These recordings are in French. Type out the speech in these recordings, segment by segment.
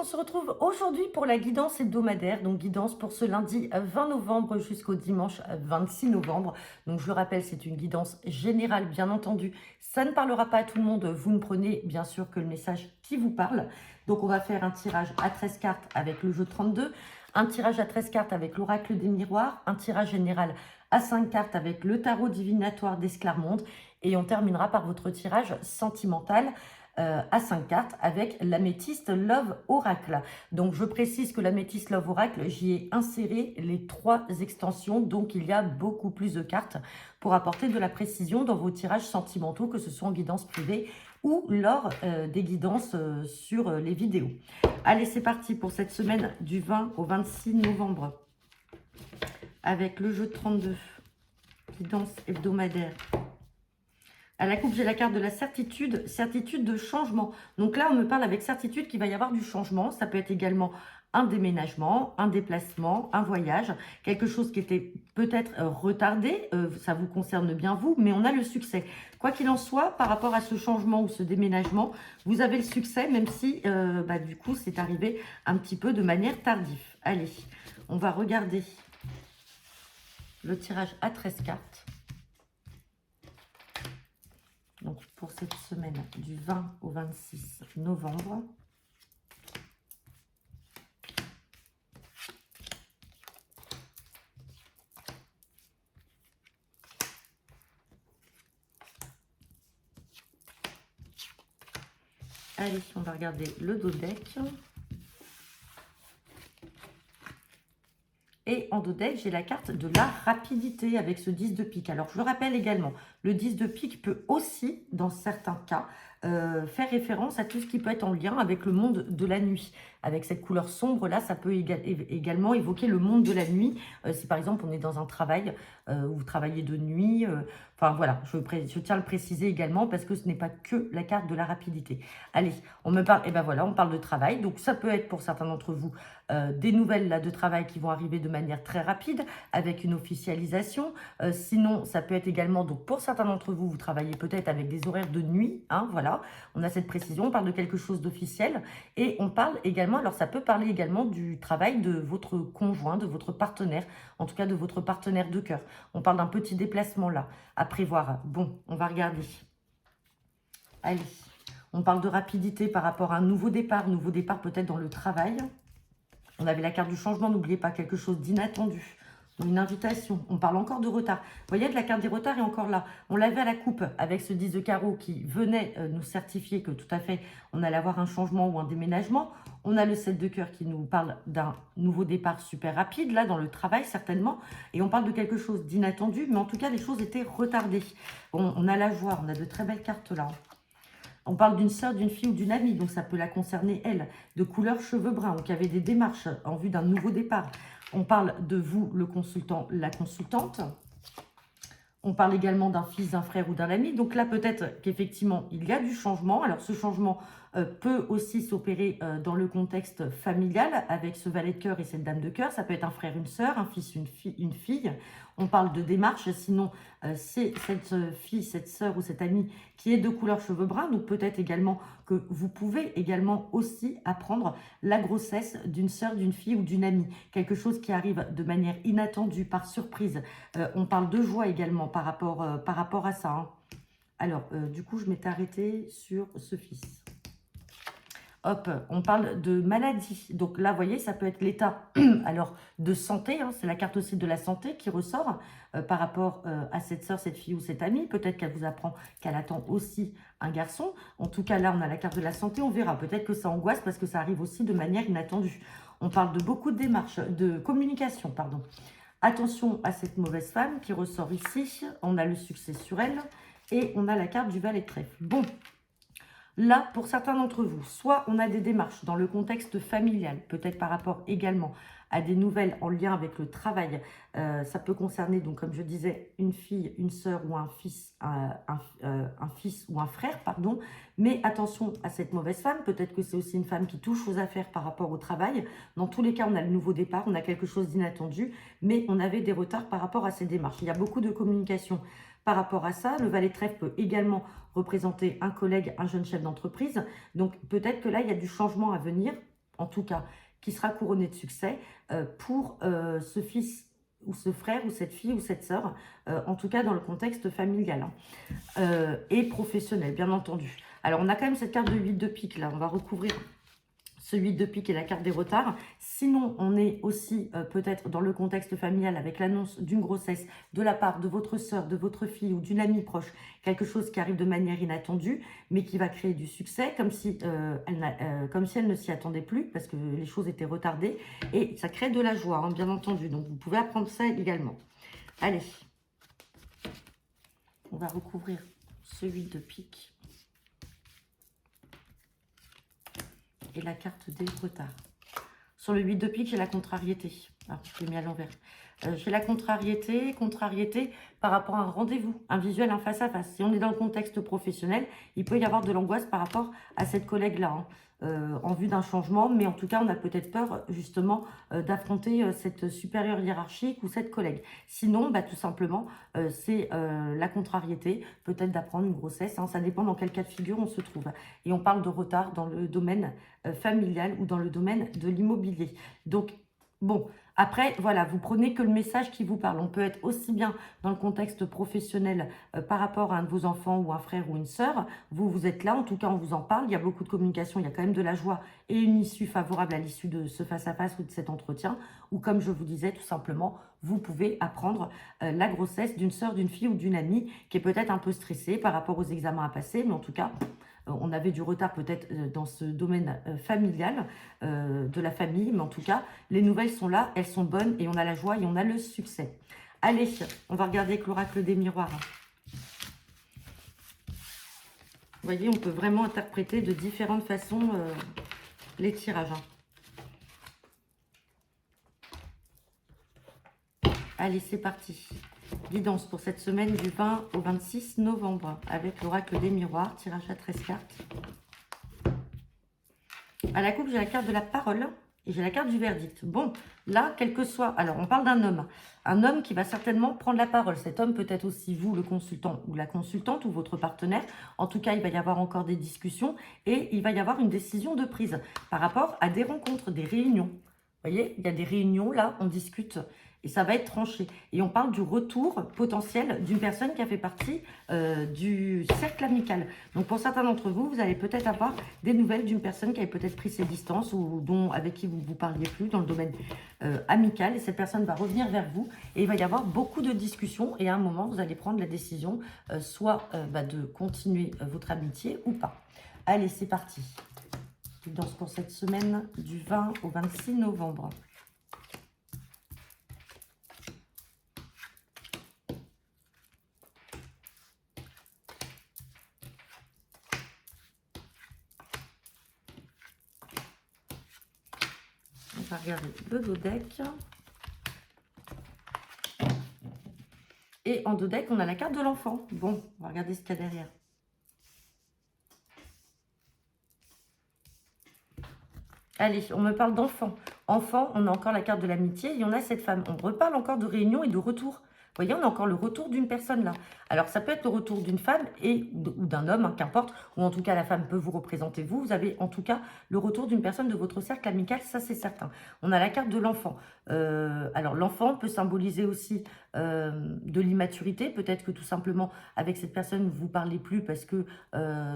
on se retrouve aujourd'hui pour la guidance hebdomadaire, donc guidance pour ce lundi 20 novembre jusqu'au dimanche 26 novembre. Donc je le rappelle, c'est une guidance générale, bien entendu. Ça ne parlera pas à tout le monde, vous ne prenez bien sûr que le message qui vous parle. Donc on va faire un tirage à 13 cartes avec le jeu 32, un tirage à 13 cartes avec l'oracle des miroirs, un tirage général à 5 cartes avec le tarot divinatoire d'Esclarmonde et on terminera par votre tirage sentimental à 5 cartes avec l'améthyste Love Oracle. Donc je précise que l'améthyste Love Oracle, j'y ai inséré les 3 extensions, donc il y a beaucoup plus de cartes pour apporter de la précision dans vos tirages sentimentaux, que ce soit en guidance privée ou lors des guidances sur les vidéos. Allez, c'est parti pour cette semaine du 20 au 26 novembre avec le jeu de 32, guidance hebdomadaire. À la coupe, j'ai la carte de la certitude, certitude de changement. Donc là, on me parle avec certitude qu'il va y avoir du changement. Ça peut être également un déménagement, un déplacement, un voyage, quelque chose qui était peut-être retardé. Ça vous concerne bien vous, mais on a le succès. Quoi qu'il en soit, par rapport à ce changement ou ce déménagement, vous avez le succès, même si du coup, c'est arrivé un petit peu de manière tardive. Allez, on va regarder le tirage à 13 cartes. Donc, pour cette semaine du 20 au 26 novembre. Allez, on va regarder le dos deck. Et en dos deck, j'ai la carte de la rapidité avec ce 10 de pique. Alors, je le rappelle également, le 10 de pique peut aussi, dans certains cas, faire référence à tout ce qui peut être en lien avec le monde de la nuit. Avec cette couleur sombre, là, ça peut également évoquer le monde de la nuit. Si par exemple, on est dans un travail où vous travaillez de nuit. Enfin, voilà, je tiens à le préciser également parce que ce n'est pas que la carte de la rapidité. Allez, on me parle, et ben voilà, on parle de travail. Donc, ça peut être pour certains d'entre vous des nouvelles là, de travail qui vont arriver de manière très rapide avec une officialisation. Sinon, ça peut être également, donc pour certains d'entre vous, vous travaillez peut-être avec des horaires de nuit. Hein, voilà, on a cette précision, on parle de quelque chose d'officiel. Et on parle également, alors ça peut parler également du travail de votre conjoint, de votre partenaire, en tout cas de votre partenaire de cœur. On parle d'un petit déplacement là, à prévoir. Bon, on va regarder. Allez, on parle de rapidité par rapport à un nouveau départ peut-être dans le travail. On avait la carte du changement, n'oubliez pas, quelque chose d'inattendu, une invitation. On parle encore de retard. Vous voyez, de la carte des retards est encore là. On l'avait à la coupe avec ce 10 de carreau qui venait nous certifier que tout à fait, on allait avoir un changement ou un déménagement. On a le 7 de cœur qui nous parle d'un nouveau départ super rapide, là, dans le travail, certainement. Et on parle de quelque chose d'inattendu, mais en tout cas, les choses étaient retardées. On a la joie, on a de très belles cartes là. On parle d'une sœur, d'une fille ou d'une amie, donc ça peut la concerner elle, de couleur cheveux bruns, donc il y avait des démarches en vue d'un nouveau départ. On parle de vous, le consultant, la consultante. On parle également d'un fils, d'un frère ou d'un ami. Donc là, peut-être qu'effectivement, il y a du changement. Alors, ce changement peut aussi s'opérer dans le contexte familial avec ce valet de cœur et cette dame de cœur. Ça peut être un frère, une sœur, un fils, une fille. On parle de démarche. Sinon, c'est cette fille, cette sœur ou cette amie qui est de couleur cheveux bruns. Donc, peut-être également que vous pouvez également aussi apprendre la grossesse d'une sœur, d'une fille ou d'une amie. Quelque chose qui arrive de manière inattendue, par surprise. On parle de joie également par rapport à ça. Hein. Alors, du coup, je m'étais arrêtée sur ce fils. Hop, on parle de maladie. Donc là, vous voyez, ça peut être l'état alors de santé. Hein, c'est la carte aussi de la santé qui ressort par rapport à cette sœur, cette fille ou cette amie. Peut-être qu'elle vous apprend qu'elle attend aussi un garçon. En tout cas, là, on a la carte de la santé. On verra. Peut-être que ça angoisse parce que ça arrive aussi de manière inattendue. On parle de beaucoup de démarches, de communication, pardon. Attention à cette mauvaise femme qui ressort ici. On a le succès sur elle. Et on a la carte du valet de trèfle. Bon. Là, pour certains d'entre vous, soit on a des démarches dans le contexte familial, peut-être par rapport également à des nouvelles en lien avec le travail. Ça peut concerner, donc comme je disais, une fille, une sœur ou un fils, un fils ou un frère, pardon. Mais attention à cette mauvaise femme. Peut-être que c'est aussi une femme qui touche aux affaires par rapport au travail. Dans tous les cas, on a le nouveau départ, on a quelque chose d'inattendu, mais on avait des retards par rapport à ces démarches. Il y a beaucoup de communication par rapport à ça. Le valet de trèfle peut également représenter un collègue, un jeune chef d'entreprise. Donc peut-être que là, il y a du changement à venir en tout cas, qui sera couronné de succès pour ce fils ou ce frère ou cette fille ou cette sœur, en tout cas dans le contexte familial et professionnel, bien entendu. Alors, on a quand même cette carte de 8 de pique, là, on va recouvrir ce 8 de pique et la carte des retards. Sinon, on est aussi peut-être dans le contexte familial avec l'annonce d'une grossesse de la part de votre sœur, de votre fille ou d'une amie proche. Quelque chose qui arrive de manière inattendue, mais qui va créer du succès, comme si elle ne s'y attendait plus, parce que les choses étaient retardées. Et ça crée de la joie, hein, bien entendu. Donc, vous pouvez apprendre ça également. Allez, on va recouvrir ce 8 de pique. Et la carte des retards. Sur le 8 de pique, j'ai la contrariété. Alors, je l'ai mis à l'envers. J'ai la contrariété par rapport à un rendez-vous, un visuel, un face-à-face. Si on est dans le contexte professionnel, il peut y avoir de l'angoisse par rapport à cette collègue-là, hein, en vue d'un changement. Mais en tout cas, on a peut-être peur, justement, d'affronter cette supérieure hiérarchique ou cette collègue. Sinon, bah, tout simplement, c'est la contrariété, peut-être d'apprendre une grossesse. Hein, ça dépend dans quel cas de figure on se trouve. Et on parle de retard dans le domaine familial ou dans le domaine de l'immobilier. Donc, bon, après, voilà, vous prenez que le message qui vous parle. On peut être aussi bien dans le contexte professionnel par rapport à un de vos enfants ou un frère ou une sœur. Vous êtes là, en tout cas, on vous en parle. Il y a beaucoup de communication, il y a quand même de la joie et une issue favorable à l'issue de ce face-à-face ou de cet entretien. Ou comme je vous disais, tout simplement, vous pouvez apprendre la grossesse d'une sœur, d'une fille ou d'une amie qui est peut-être un peu stressée par rapport aux examens à passer. Mais en tout cas, on avait du retard peut-être dans ce domaine familial, de la famille, mais en tout cas, les nouvelles sont là, elles sont bonnes et on a la joie et on a le succès. Allez, on va regarder avec l'oracle des miroirs. Vous voyez, on peut vraiment interpréter de différentes façons les tirages. Allez, c'est parti. Guidance pour cette semaine du 20 au 26 novembre avec l'oracle des miroirs, tirage à 13 cartes. À la coupe, j'ai la carte de la parole et j'ai la carte du verdict. Bon, là, quel que soit... Alors, on parle d'un homme qui va certainement prendre la parole. Cet homme peut être aussi vous, le consultant ou la consultante ou votre partenaire. En tout cas, il va y avoir encore des discussions et il va y avoir une décision de prise par rapport à des rencontres, des réunions. Vous voyez, il y a des réunions, là, on discute et ça va être tranché. Et on parle du retour potentiel d'une personne qui a fait partie du cercle amical. Donc, pour certains d'entre vous, vous allez peut-être avoir des nouvelles d'une personne qui avait peut-être pris ses distances ou avec qui vous ne vous parliez plus dans le domaine amical. Et cette personne va revenir vers vous et il va y avoir beaucoup de discussions. Et à un moment, vous allez prendre la décision soit de continuer votre amitié ou pas. Allez, c'est parti. Guidance pour cette semaine du 20 au 26 novembre. On va regarder le dos deck. Et en dos deck, on a la carte de l'enfant. Bon, on va regarder ce qu'il y a derrière. Allez, on me parle d'enfant. Enfant, on a encore la carte de l'amitié et on a cette femme. On reparle encore de réunion et de retour. Vous voyez, on a encore le retour d'une personne là. Alors, ça peut être le retour d'une femme ou d'un homme, hein, qu'importe. Ou en tout cas, la femme peut vous représenter vous. Vous avez en tout cas le retour d'une personne de votre cercle amical, ça c'est certain. On a la carte de l'enfant. Alors, l'enfant peut symboliser aussi de l'immaturité. Peut-être que tout simplement, avec cette personne, vous ne parlez plus parce que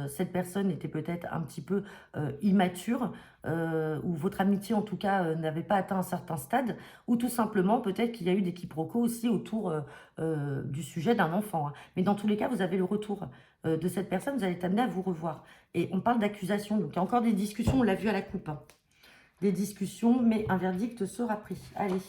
cette personne était peut-être un petit peu immature. Ou votre amitié en tout cas n'avait pas atteint un certain stade, ou tout simplement peut-être qu'il y a eu des quiproquos aussi autour du sujet d'un enfant. Hein. Mais dans tous les cas, vous avez le retour de cette personne, vous allez être amené à vous revoir. Et on parle d'accusation, donc il y a encore des discussions, on l'a vu à la coupe. Hein. Des discussions, mais un verdict sera pris. Allez,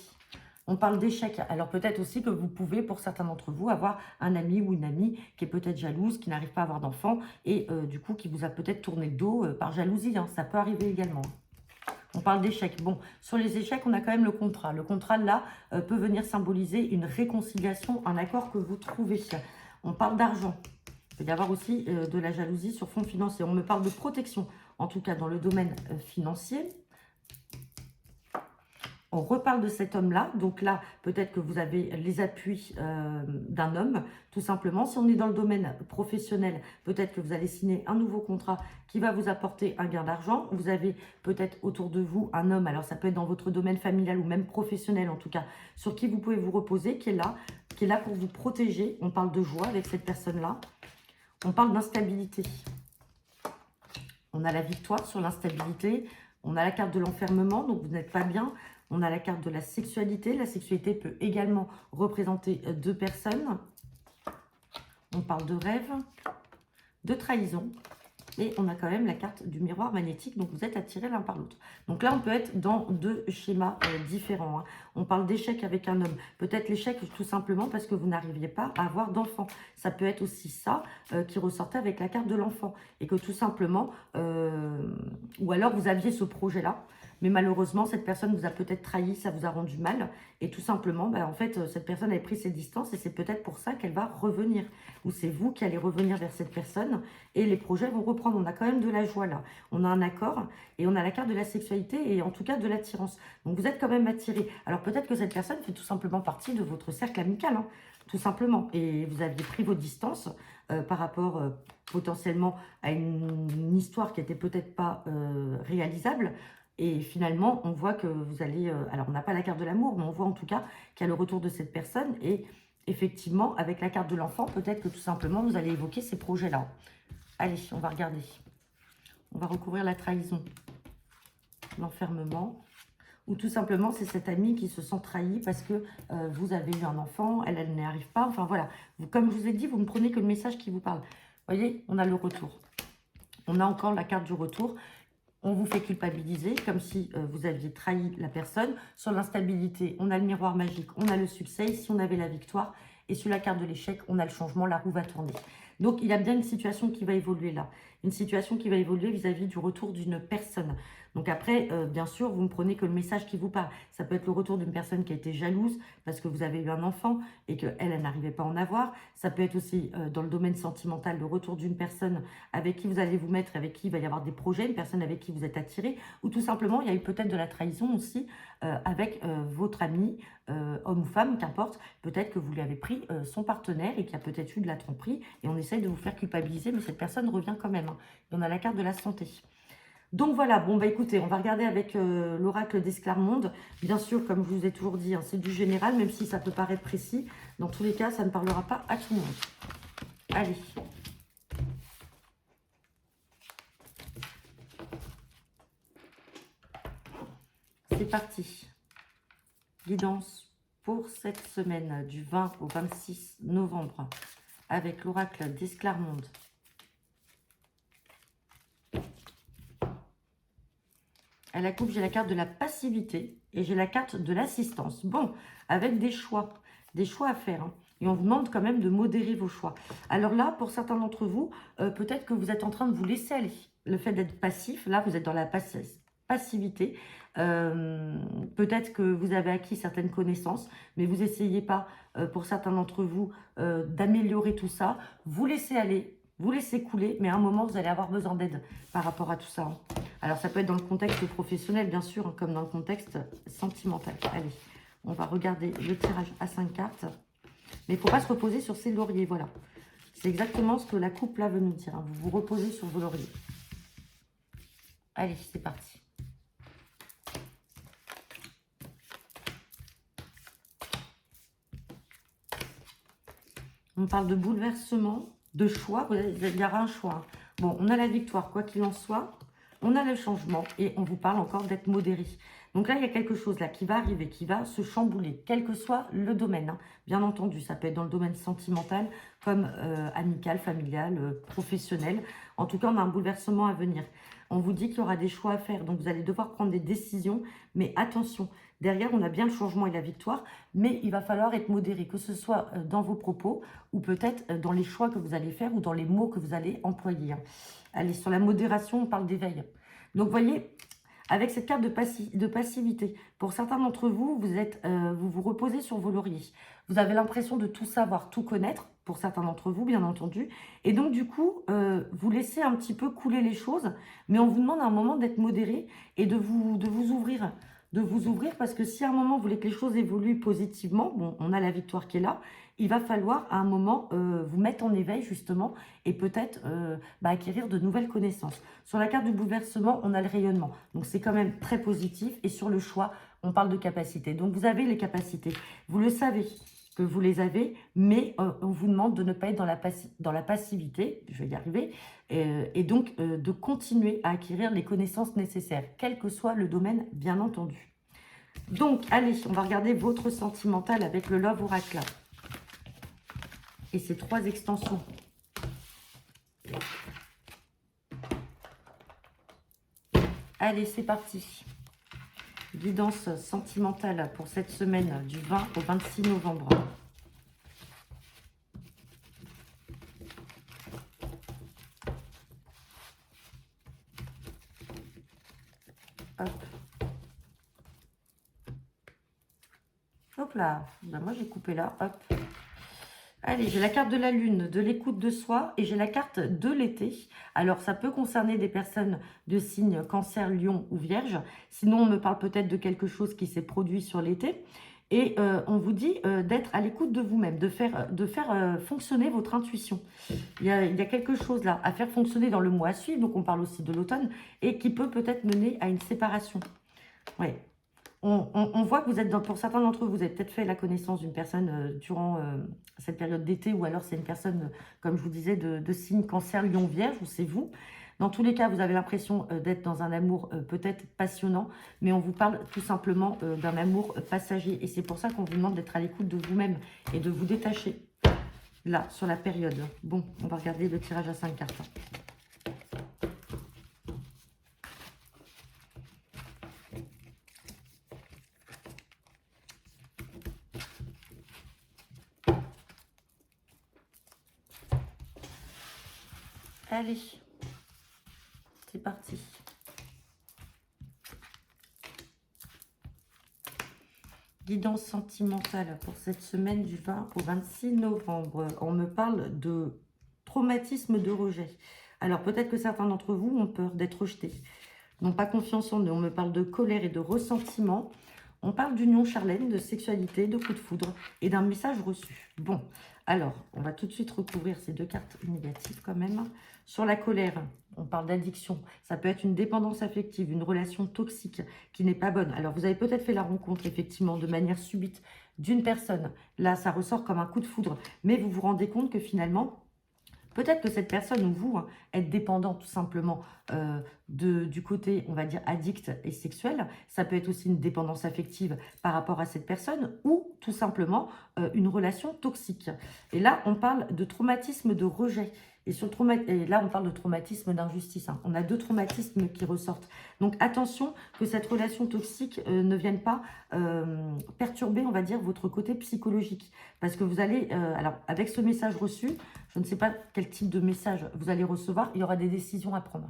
on parle d'échec. Alors peut-être aussi que vous pouvez, pour certains d'entre vous, avoir un ami ou une amie qui est peut-être jalouse, qui n'arrive pas à avoir d'enfant et du coup qui vous a peut-être tourné le dos par jalousie. Hein. Ça peut arriver également. On parle d'échecs. Bon, sur les échecs, on a quand même le contrat. Le contrat, là, peut venir symboliser une réconciliation, un accord que vous trouvez. On parle d'argent. Il peut y avoir aussi de la jalousie sur fond financier. On me parle de protection, en tout cas dans le domaine financier. On reparle de cet homme-là. Donc là, peut-être que vous avez les appuis d'un homme, tout simplement. Si on est dans le domaine professionnel, peut-être que vous allez signer un nouveau contrat qui va vous apporter un gain d'argent. Vous avez peut-être autour de vous un homme, alors ça peut être dans votre domaine familial ou même professionnel en tout cas, sur qui vous pouvez vous reposer, qui est là pour vous protéger. On parle de joie avec cette personne-là. On parle d'instabilité. On a la victoire sur l'instabilité. On a la carte de l'enfermement, donc vous n'êtes pas bien. On a la carte de la sexualité. La sexualité peut également représenter deux personnes. On parle de rêve, de trahison. Et on a quand même la carte du miroir magnétique. Donc, vous êtes attirés l'un par l'autre. Donc là, on peut être dans deux schémas différents. Hein. On parle d'échec avec un homme. Peut-être l'échec tout simplement parce que vous n'arriviez pas à avoir d'enfant. Ça peut être aussi ça qui ressortait avec la carte de l'enfant. Et que tout simplement, ou alors vous aviez ce projet-là. Mais malheureusement, cette personne vous a peut-être trahi, ça vous a rendu mal. Et tout simplement, en fait, cette personne a pris ses distances et c'est peut-être pour ça qu'elle va revenir. Ou c'est vous qui allez revenir vers cette personne et les projets vont reprendre. On a quand même de la joie là. On a un accord et on a la carte de la sexualité et en tout cas de l'attirance. Donc vous êtes quand même attiré. Alors peut-être que cette personne fait tout simplement partie de votre cercle amical, hein, tout simplement. Et vous aviez pris vos distances par rapport potentiellement à une histoire qui n'était peut-être pas réalisable. Et finalement, on voit que vous allez... alors, on n'a pas la carte de l'amour, mais on voit en tout cas qu'il y a le retour de cette personne. Et effectivement, avec la carte de l'enfant, peut-être que tout simplement, vous allez évoquer ces projets-là. Allez, on va regarder. On va recouvrir la trahison, l'enfermement. Ou tout simplement, c'est cette amie qui se sent trahie parce que vous avez eu un enfant, elle n'y arrive pas. Enfin, voilà. Comme je vous ai dit, vous ne prenez que le message qui vous parle. Vous voyez, on a le retour. On a encore la carte du retour. On vous fait culpabiliser comme si vous aviez trahi la personne. Sur l'instabilité, on a le miroir magique, on a le succès. Ici, on avait la victoire. Et sur la carte de l'échec, on a le changement, la roue va tourner. Donc, il y a bien une situation qui va évoluer là. Une situation qui va évoluer vis-à-vis du retour d'une personne. Donc après, bien sûr, vous ne prenez que le message qui vous parle. Ça peut être le retour d'une personne qui a été jalouse parce que vous avez eu un enfant et qu'elle, elle n'arrivait pas à en avoir. Ça peut être aussi dans le domaine sentimental, le retour d'une personne avec qui vous allez vous mettre, avec qui il va y avoir des projets, une personne avec qui vous êtes attiré. Ou tout simplement, il y a eu peut-être de la trahison aussi avec votre ami, homme ou femme, qu'importe. Peut-être que vous lui avez pris son partenaire et qu'il y a peut-être eu de la tromperie. Et on essaye de vous faire culpabiliser, mais cette personne revient quand même. Hein. Et on a la carte de la santé. Donc voilà, bon écoutez, on va regarder avec l'oracle d'Esclarmonde. Bien sûr, comme je vous ai toujours dit, hein, c'est du général, même si ça peut paraître précis. Dans tous les cas, ça ne parlera pas à tout le monde. Allez. C'est parti. Guidance pour cette semaine du 20 au 26 novembre avec l'oracle d'Esclarmonde. À la coupe, j'ai la carte de la passivité et j'ai la carte de l'assistance. Bon, avec des choix à faire. Hein. Et on vous demande quand même de modérer vos choix. Alors là, pour certains d'entre vous, peut-être que vous êtes en train de vous laisser aller. Le fait d'être passif, là, vous êtes dans la passivité. Peut-être que vous avez acquis certaines connaissances, mais vous n'essayez pas, pour certains d'entre vous, d'améliorer tout ça. Vous laissez aller. Vous laissez couler, mais à un moment, vous allez avoir besoin d'aide par rapport à tout ça. Hein. Alors, ça peut être dans le contexte professionnel, bien sûr, hein, comme dans le contexte sentimental. Allez, on va regarder le tirage à 5 cartes. Mais il ne faut pas se reposer sur ses lauriers, voilà. C'est exactement ce que la coupe, là, veut nous dire. Hein. Vous vous reposez sur vos lauriers. Allez, c'est parti. On parle de bouleversement, de choix. Il y aura un choix. Bon, on a la victoire, quoi qu'il en soit. On a le changement et on vous parle encore d'être modéré. Donc là, il y a quelque chose là qui va arriver, qui va se chambouler, quel que soit le domaine. Hein. Bien entendu, ça peut être dans le domaine sentimental, comme amical, familial, professionnel. En tout cas, on a un bouleversement à venir. On vous dit qu'il y aura des choix à faire, donc vous allez devoir prendre des décisions. Mais attention, derrière, on a bien le changement et la victoire, mais il va falloir être modéré, que ce soit dans vos propos ou peut-être dans les choix que vous allez faire ou dans les mots que vous allez employer. Hein. Allez, sur la modération, on parle d'éveil. Donc, vous voyez, avec cette carte de passivité, pour certains d'entre vous, vous vous reposez sur vos lauriers. Vous avez l'impression de tout savoir, tout connaître, pour certains d'entre vous, bien entendu. Et donc, du coup, vous laissez un petit peu couler les choses, mais on vous demande à un moment d'être modéré et de vous ouvrir de vous ouvrir parce que si à un moment vous voulez que les choses évoluent positivement, bon, on a la victoire qui est là, il va falloir à un moment vous mettre en éveil justement et peut-être acquérir de nouvelles connaissances. Sur la carte du bouleversement, on a le rayonnement, donc c'est quand même très positif. Et sur le choix, on parle de capacité. Donc vous avez les capacités, vous le savez que vous les avez, mais on vous demande de ne pas être dans la passivité, je vais y arriver, et donc de continuer à acquérir les connaissances nécessaires, quel que soit le domaine, bien entendu. Donc, allez, on va regarder votre sentimental avec le Love Oracle. Et ces 3 extensions. Allez, c'est parti. Guidance sentimentale pour cette semaine du 20 au 26 novembre. Hop. Hop là. Ben moi, j'ai coupé là. Hop. Allez, j'ai la carte de la lune, de l'écoute de soi, et j'ai la carte de l'été. Alors, ça peut concerner des personnes de signes cancer, lion ou vierge. Sinon, on me parle peut-être de quelque chose qui s'est produit sur l'été. Et on vous dit d'être à l'écoute de vous-même, de faire fonctionner votre intuition. Il y a quelque chose là à faire fonctionner dans le mois à suivre, donc on parle aussi de l'automne, et qui peut peut-être mener à une séparation. Ouais. On voit que vous êtes, pour certains d'entre vous, vous avez peut-être fait la connaissance d'une personne durant cette période d'été, ou alors c'est une personne, comme je vous disais, de signe cancer, lion, vierge, ou c'est vous. Dans tous les cas, vous avez l'impression d'être dans un amour peut-être passionnant, mais on vous parle tout simplement d'un amour passager. Et c'est pour ça qu'on vous demande d'être à l'écoute de vous-même et de vous détacher, là, sur la période. Bon, on va regarder le tirage à 5 cartes. Allez, c'est parti. Guidance sentimentale pour cette semaine du 20 au 26 novembre. On me parle de traumatisme de rejet. Alors peut-être que certains d'entre vous ont peur d'être rejetés, n'ont pas confiance en eux. On me parle de colère et de ressentiment. On parle d'union charnelle, de sexualité, de coup de foudre et d'un message reçu. Bon, alors, on va tout de suite recouvrir ces 2 cartes négatives quand même. Sur la colère, on parle d'addiction. Ça peut être une dépendance affective, une relation toxique qui n'est pas bonne. Alors, vous avez peut-être fait la rencontre, effectivement, de manière subite d'une personne. Là, ça ressort comme un coup de foudre. Mais vous vous rendez compte que finalement, peut-être que cette personne ou vous êtes dépendant tout simplement du côté, on va dire, addict et sexuel. Ça peut être aussi une dépendance affective par rapport à cette personne ou tout simplement une relation toxique. Et là, on parle de traumatisme de rejet. Et là, on parle de traumatisme d'injustice. On a 2 traumatismes qui ressortent. Donc, attention que cette relation toxique ne vienne pas perturber, on va dire, votre côté psychologique. Parce que vous allez, alors, avec ce message reçu, je ne sais pas quel type de message vous allez recevoir, il y aura des décisions à prendre.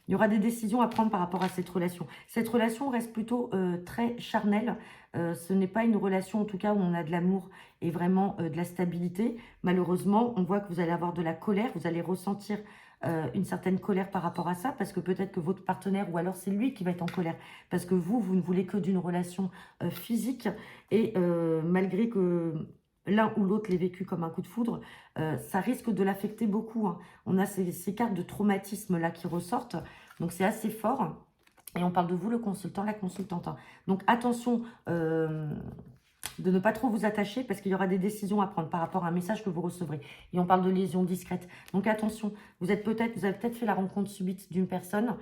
Il y aura des décisions à prendre par rapport à cette relation. Cette relation reste plutôt très charnelle. Ce n'est pas une relation, en tout cas, où on a de l'amour et vraiment de la stabilité. Malheureusement, on voit que vous allez avoir de la colère. Vous allez ressentir une certaine colère par rapport à ça, parce que peut-être que votre partenaire, ou alors c'est lui qui va être en colère, parce que vous ne voulez que d'une relation physique. Et malgré que l'un ou l'autre l'ait vécu comme un coup de foudre, ça risque de l'affecter beaucoup. On a ces cartes de traumatisme là qui ressortent, donc c'est assez fort. Et on parle de vous, le consultant, la consultante. Donc attention de ne pas trop vous attacher, parce qu'il y aura des décisions à prendre par rapport à un message que vous recevrez. Et on parle de lésions discrètes. Donc attention, vous avez peut-être fait la rencontre subite d'une personne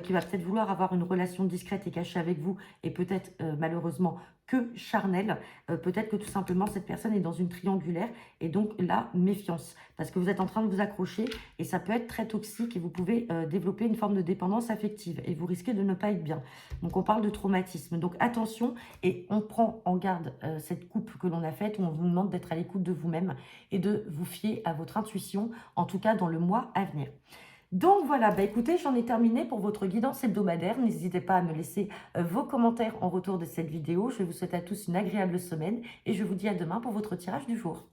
qui va peut-être vouloir avoir une relation discrète et cachée avec vous, et peut-être malheureusement que charnelle. Peut-être que tout simplement cette personne est dans une triangulaire, et donc là, méfiance, parce que vous êtes en train de vous accrocher et ça peut être très toxique, et vous pouvez développer une forme de dépendance affective et vous risquez de ne pas être bien. Donc on parle de traumatisme, donc attention, et on prend en garde cette coupe que l'on a faite, où on vous demande d'être à l'écoute de vous-même et de vous fier à votre intuition, en tout cas dans le mois à venir. Donc voilà, bah écoutez, j'en ai terminé pour votre guidance hebdomadaire. N'hésitez pas à me laisser vos commentaires en retour de cette vidéo. Je vous souhaite à tous une agréable semaine et je vous dis à demain pour votre tirage du jour.